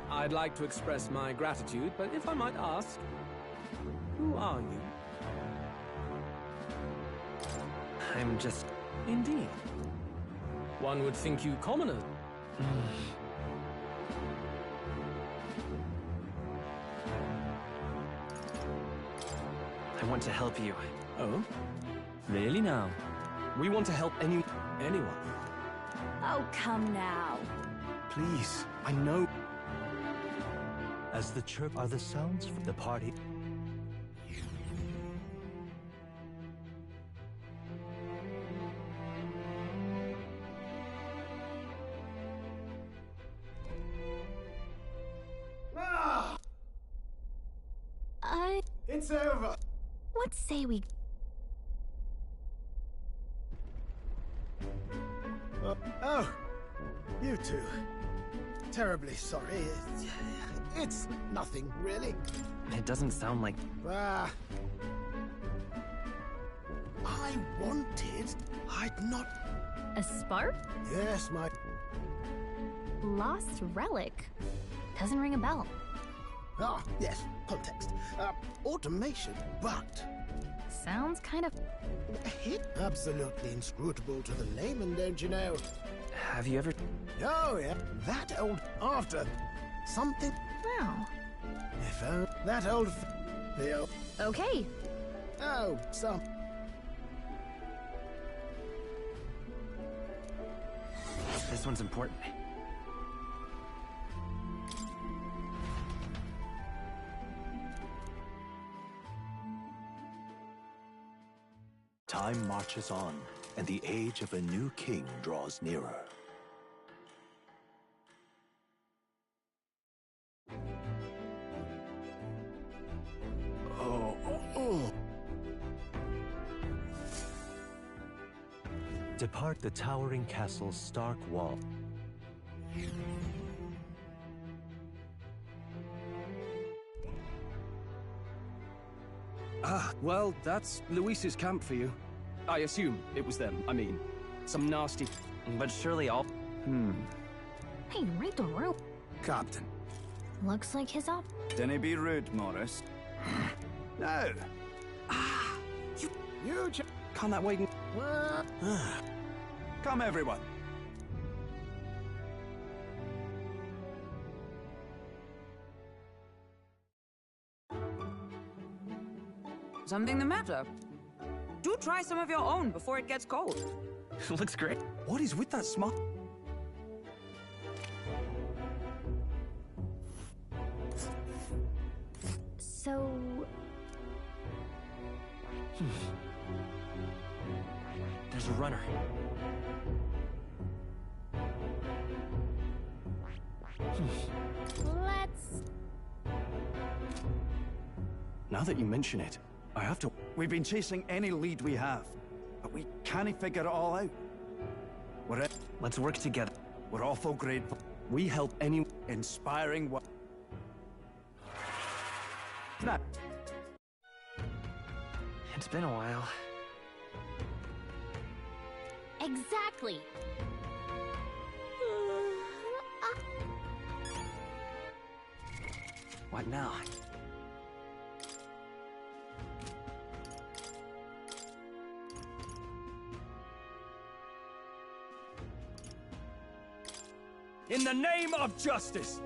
I'd like to express my gratitude, but if I might ask, who are you? I'm just... Indeed. One would think you commoner. I want to help you. Oh? Really now? We want to help anyone. Oh, come now. Please, I know. As the chirp are the sounds from the party. It's over. What say we... Oh, you two. Terribly sorry. It's nothing, really. It doesn't sound like... I wanted... I'd not... A spark? Yes, my... Lost relic? Doesn't ring a bell. Ah, yes, context. Automation, but... Sounds kind of... Absolutely inscrutable to the layman, don't you know? Have you ever... Oh, yeah. That old... After... Something... Wow. If that old... The old... Okay. Oh, some... This one's important. Time marches on, and the age of a new king draws nearer. Depart the towering castle's stark wall. Ah, well, that's Luis's camp for you. I assume it was them. I mean, some nasty... But surely all... Hey, read the room. Captain. Looks like his op... Dinna be rude, Morris. No. You... Can't that wait and... Come, everyone. Something the matter? Do try some of your own before it gets cold. Looks great. What is with that smile? So... There's a runner. Let's... Now that you mention it, I have to... We've been chasing any lead we have, but we can't figure it all out. Let's work together. We're awful grateful. We help any... Inspiring what... Snap. It's been a while. Exactly. What now? In the name of justice!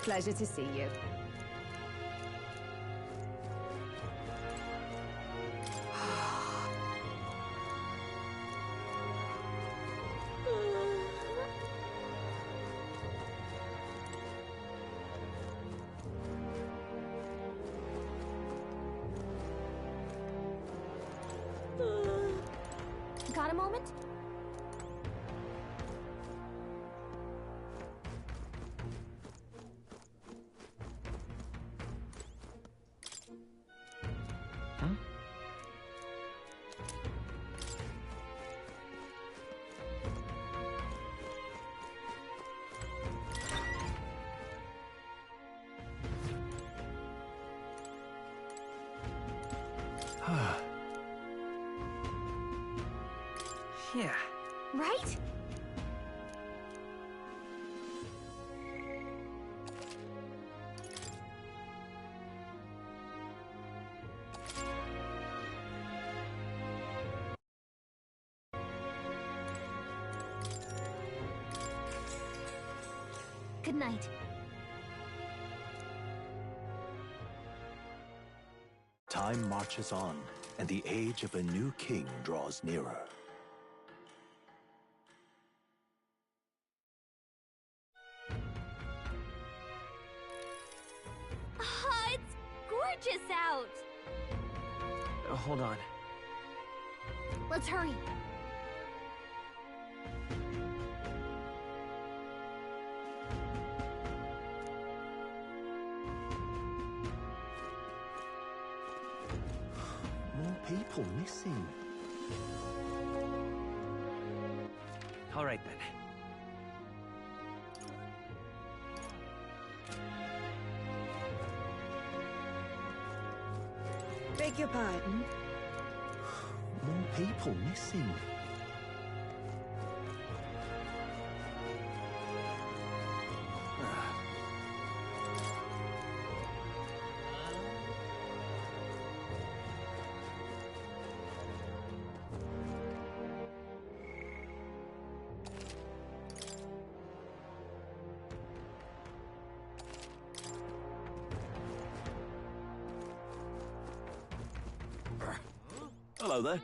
Pleasure to see you. Got a moment? Yeah. Right? Good night. Time marches on, and the age of a new king draws nearer. Ah, it's gorgeous out! Hold on. Let's hurry. More people missing. All right, then. Beg your pardon? More people missing. Hello there.